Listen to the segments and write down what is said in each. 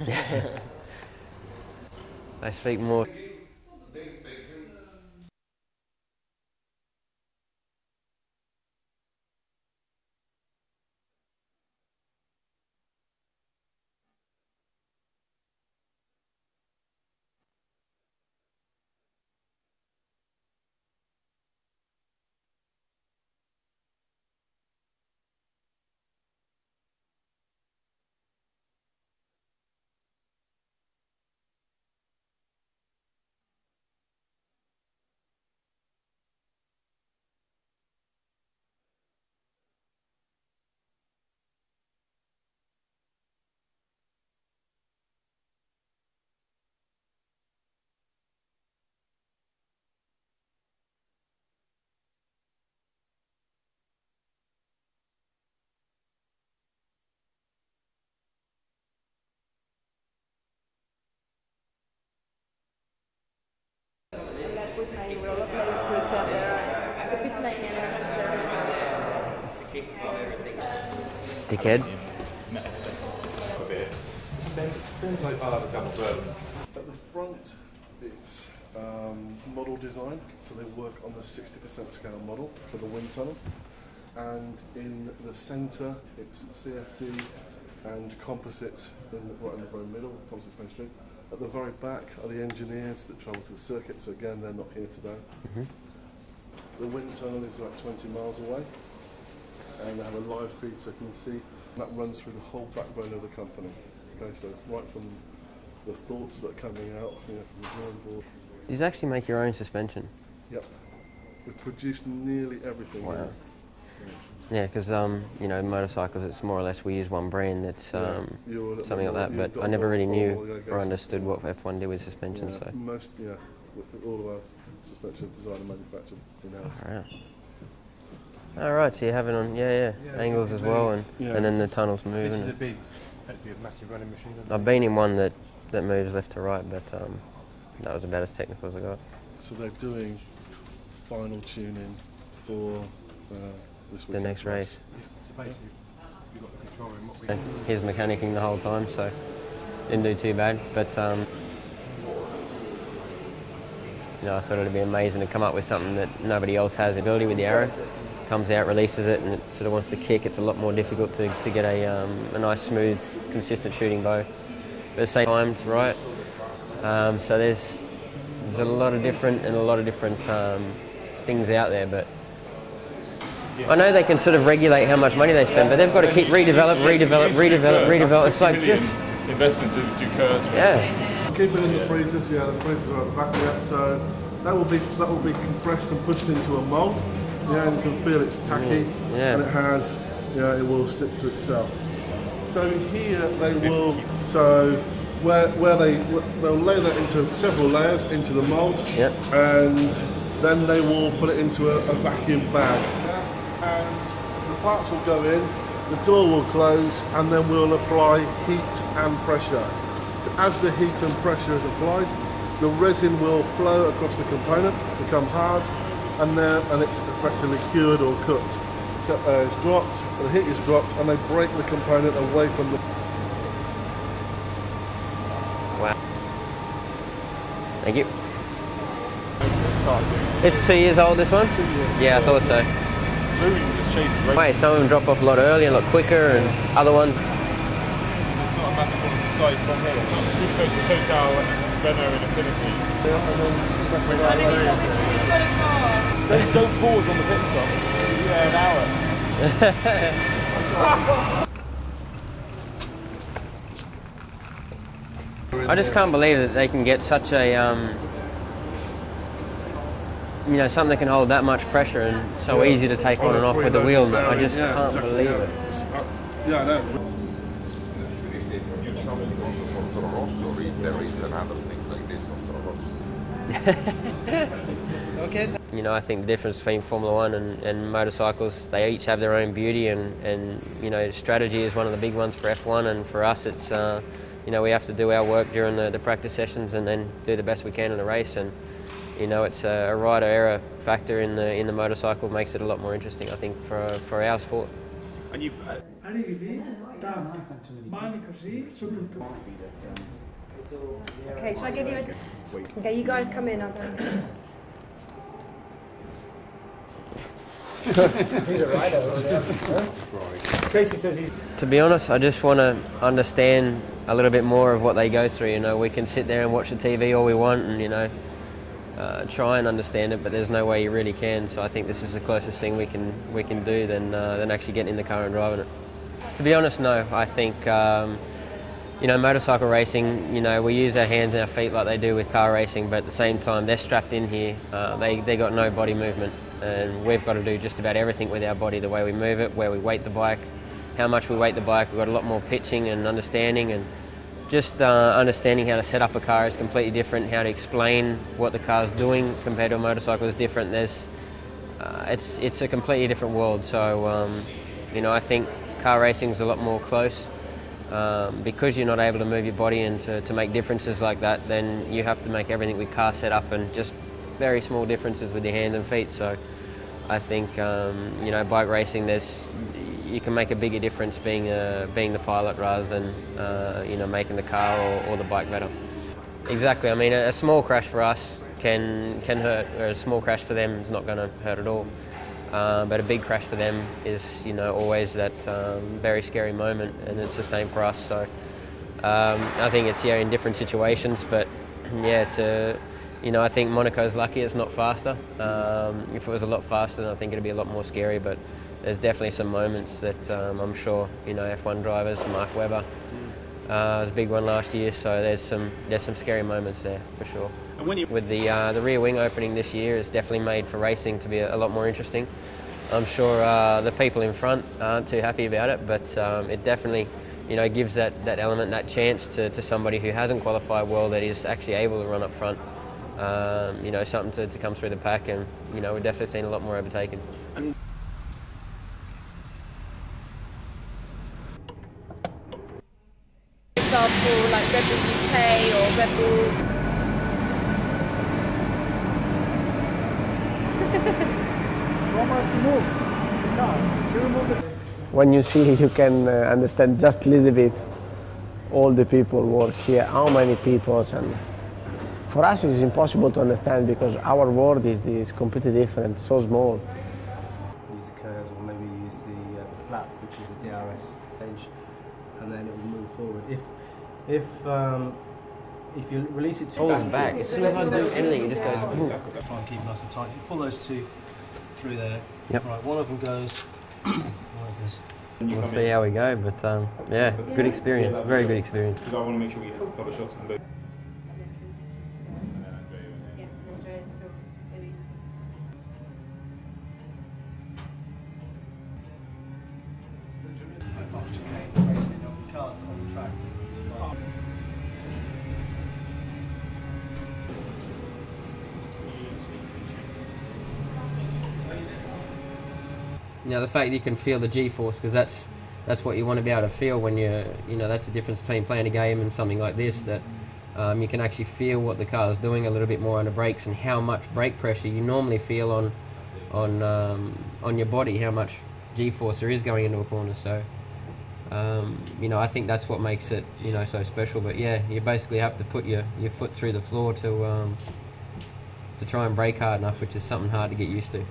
They speak more. With my rollerblades, for example, the pit lane Dickhead. Then say I'll have a double burn. At the front, it's model design, so they work on the 60% scale model for the wind tunnel. And in the centre, it's CFD and composites right in the very middle, composites mainstream. At the very back are the engineers that travel to the circuit, so again, they're not here today. The wind tunnel is about 20 miles away, and they have a live feed, so you can see that runs through the whole backbone of the company. Okay, so right from the thoughts that are coming out, from the drawing board. You actually make your own suspension? Yep. We produce nearly everything. Wow. Yeah, because motorcycles, it's more or less we use one brand. That's something like that. But I never really knew or understood what F1 did with suspension. Yeah, so all of our suspension is designed and manufactured in-house. All right, so you have it on angles as well, and then the tunnel's moving. This is a big, hopefully a massive running machine. I've been in one that moves left to right, but that was about as technical as I got. So they're doing final tuning for the next race. So basically, you've got the control room. What we He was mechanicking the whole time, so didn't do too bad. But I thought it'd be amazing to come up with something that nobody else has the ability with the arrow. Comes out, releases it, and it sort of wants to kick. It's a lot more difficult to get a nice, smooth, consistent shooting bow. But at the same time, right? So there's a lot of different things out there, but I know they can sort of regulate how much money they spend, but they've got to keep redevelop. It's like just investment to do curves. Yeah. Keep it in the freezers. Yeah, the freezers are back yet, so that will be compressed and pushed into a mold. Yeah, and you can feel it's tacky, and it has. Yeah, it will stick to itself. So here they will. So where they'll lay that into several layers into the mold, and then they will put it into a vacuum bag. And the parts will go in, the door will close, and then we'll apply heat and pressure. So as the heat and pressure is applied, the resin will flow across the component, become hard, and it's effectively cured or cooked. It's dropped, the heat is dropped, and they break the component away from the... Wow. Thank you. It's 2 years old, this one? 2 years. Yeah, I thought so. Wait, some of them drop off a lot earlier, a lot quicker, and other ones... It's not a massive one side from here. You go to Total and Renault and Infinity. Don't pause on the pit stop. Yeah, an hour. I just can't believe that they can get such a... something that can hold that much pressure and so easy to take on and off with the wheel. I just can't believe it. Yeah, I know. Use something also for Toro Rosso, if there is another things like this for Toro Rosso. okay. I think the difference between Formula One and motorcycles, they each have their own beauty, and strategy is one of the big ones for F1, and for us it's we have to do our work during the practice sessions and then do the best we can in the race, and it's a rider error factor in the motorcycle makes it a lot more interesting, I think, for our sport. And arrivi lì, mani così su tutto. Okay, shall I give you a okay, you guys come in. He's a rider over there. Casey says he's... To be honest, I just want to understand a little bit more of what they go through. You know, we can sit there and watch the TV all we want and, you know, try and understand it, but there's no way you really can. So I think this is the closest thing we can do than actually getting in the car and driving it. To be honest, no. I think you know, motorcycle racing, you know, we use our hands and our feet like they do with car racing, but at the same time they're strapped in here. They got no body movement, and we've got to do just about everything with our body, the way we move it, where we weight the bike, how much we weight the bike. We've got a lot more pitching and understanding, and just understanding how to set up a car is completely different. How to explain what the car's doing compared to a motorcycle is different. It's a completely different world. So you know, I think car racing is a lot more close. Because you're not able to move your body and to make differences like that, then you have to make everything with car set up and just very small differences with your hands and feet. So I think you know, bike racing, you can make a bigger difference being the pilot rather than you know, making the car or the bike better. Exactly. I mean, a small crash for us can hurt, or a small crash for them is not going to hurt at all. But a big crash for them is, you know, always that very scary moment, and it's the same for us. So I think it's, yeah, in different situations, but yeah, you know, I think Monaco's lucky it's not faster. If it was a lot faster, then I think it'd be a lot more scary. But there's definitely some moments that I'm sure, you know, F1 drivers, Mark Webber was a big one last year. So there's some scary moments there for sure. And when With the rear wing opening this year, it's definitely made for racing to be a lot more interesting. I'm sure the people in front aren't too happy about it, but it definitely, you know, gives that element, that chance to somebody who hasn't qualified well, that is actually able to run up front. You know, something to come through the pack, and you know, we're definitely seeing a lot more overtaken. For example, like Red Bull UK or Red Bull. When you see, you can understand just a little bit all the people work here, how many people, and for us it's impossible to understand because our world is completely different, so small. Use the curves, or maybe use the flap, which is the DRS stage, and then it will move forward. If you release it too back, as soon as I do anything, it just goes. Try and keep it nice and tight. You pull those two through there. Yep. Right, one of them goes. One goes. We'll see how we go, but yeah, good experience, very good experience. Because I want to make sure we have cover shots and You know, the fact that you can feel the G-force, because that's what you want to be able to feel when you know, that's the difference between playing a game and something like this, that you can actually feel what the car is doing a little bit more on the brakes, and how much brake pressure you normally feel on your body, how much G-force there is going into a corner. So you know, I think that's what makes it, you know, so special. But yeah, you basically have to put your foot through the floor to try and brake hard enough, which is something hard to get used to.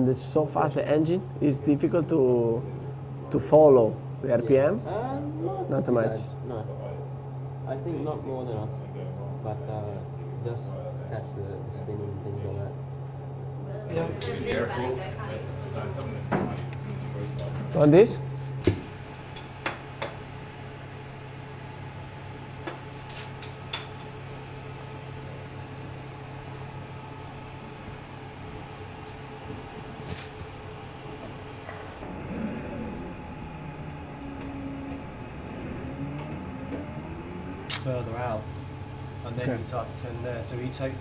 It's so fast, the engine, it's difficult to follow the RPM. Not too much. No, I think not more than us, but just catch the spinning and things like that. On this? Further out, and then you start to turn there. So you take.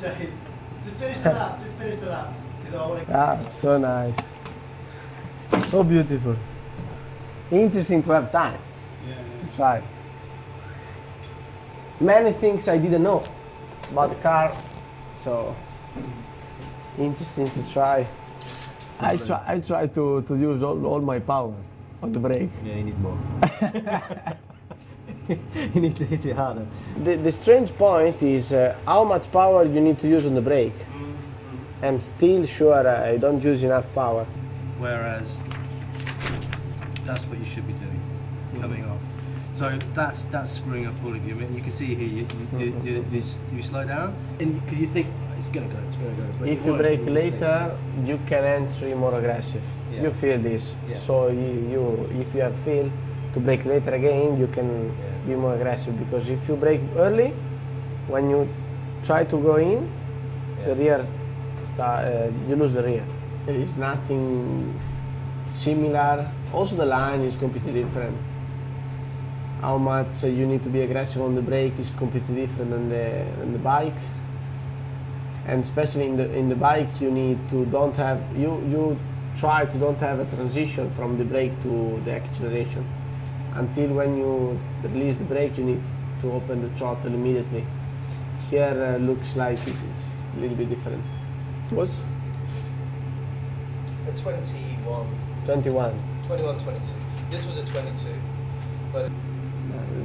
Shane, just finish the lap. Just finish the lap. Ah, so nice. So beautiful. Interesting to have time to try. Many things I didn't know about the car, so interesting to try. I try to use all my power on the brake. Yeah, you need more. You need to hit it harder. The strange point is how much power you need to use on the brake. I'm still sure I don't use enough power. Whereas that's what you should be doing, coming off. So that's screwing up all of you. I mean, you can see here you slow down, and because you think it's gonna go. But if you brake later, you can enter more aggressive. Yeah. You feel this. Yeah. So if you have feel to brake later again, you can be more aggressive. Because if you brake early, when you try to go in, the rear you lose the rear. There is nothing similar. Also, the line is completely different. How much you need to be aggressive on the brake is completely different than the bike. And especially in the bike, you need to you try to don't have a transition from the brake to the acceleration. Until when you release the brake, you need to open the throttle immediately. Here looks like it's a little bit different. Was? A 21. 21. 21, 22. This was a 22. But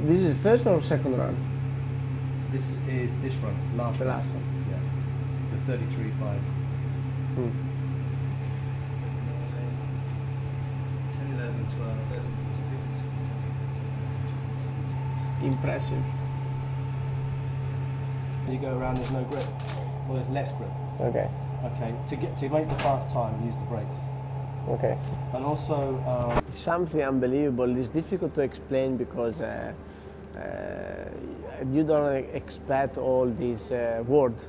This is the first or second run? this is this run, The run. last one. Yeah. The 33.5. 10, 11, 12, 13, 14, 15, 16, 17, 18, 19, 20. Impressive. You go around, there's no grip. Well, there's less grip. Okay. Okay, to make the fast time, use the brakes. Okay. And also, Something unbelievable. It's difficult to explain because you don't expect all these words.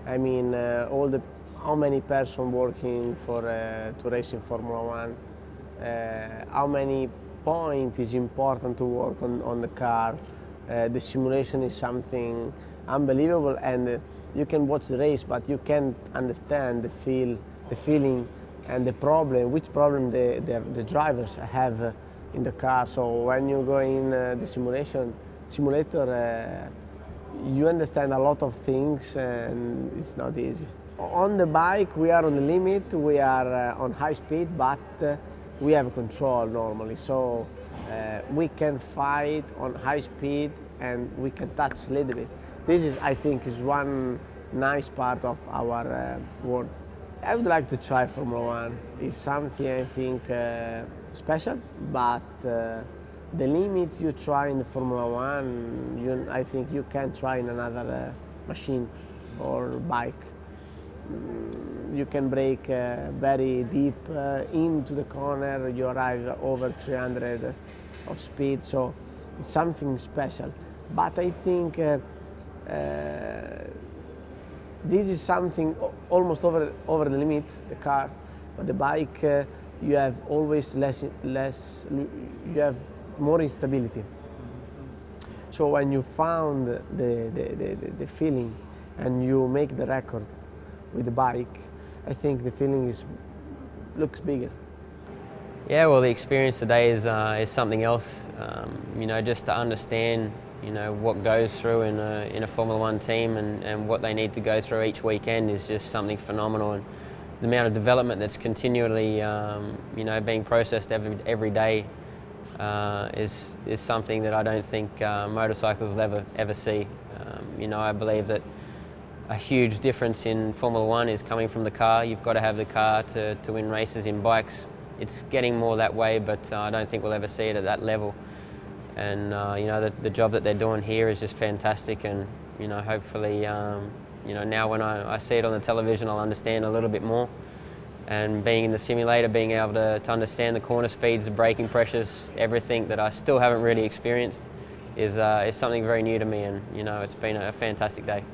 I mean, how many person working for to race in Formula One, how many point is important to work on the car. The simulation is something unbelievable, and you can watch the race, but you can't understand the feeling and the problem, which problem the drivers have in the car. So when you go in the simulator, you understand a lot of things, and it's not easy. On the bike, we are on the limit, we are on high speed, but we have control normally. So we can fight on high speed and we can touch a little bit. This is, I think, is one nice part of our world. I would like to try Formula One. It's something I think special, but the limit you try in the Formula One, I think you can try in another machine or bike. You can brake very deep into the corner, you arrive over 300 of speed, so it's something special. But I think this is something almost over the limit, the car. But the bike, you have always you have more instability. So when you found the feeling and you make the record with the bike, I think the feeling looks bigger. Yeah, well, the experience today is something else. You know, just to understand, you know, what goes through in a Formula One team and what they need to go through each weekend is just something phenomenal. And the amount of development that's continually, you know, being processed every day is something that I don't think motorcycles will ever see. You know, I believe that a huge difference in Formula One is coming from the car. You've got to have the car to win races. In bikes, it's getting more that way, but I don't think we'll ever see it at that level. And you know, the job that they're doing here is just fantastic, and you know, hopefully, you know, now when I see it on the television, I'll understand a little bit more. And being in the simulator, being able to understand the corner speeds, the braking pressures, everything that I still haven't really experienced is something very new to me, and you know, it's been a fantastic day.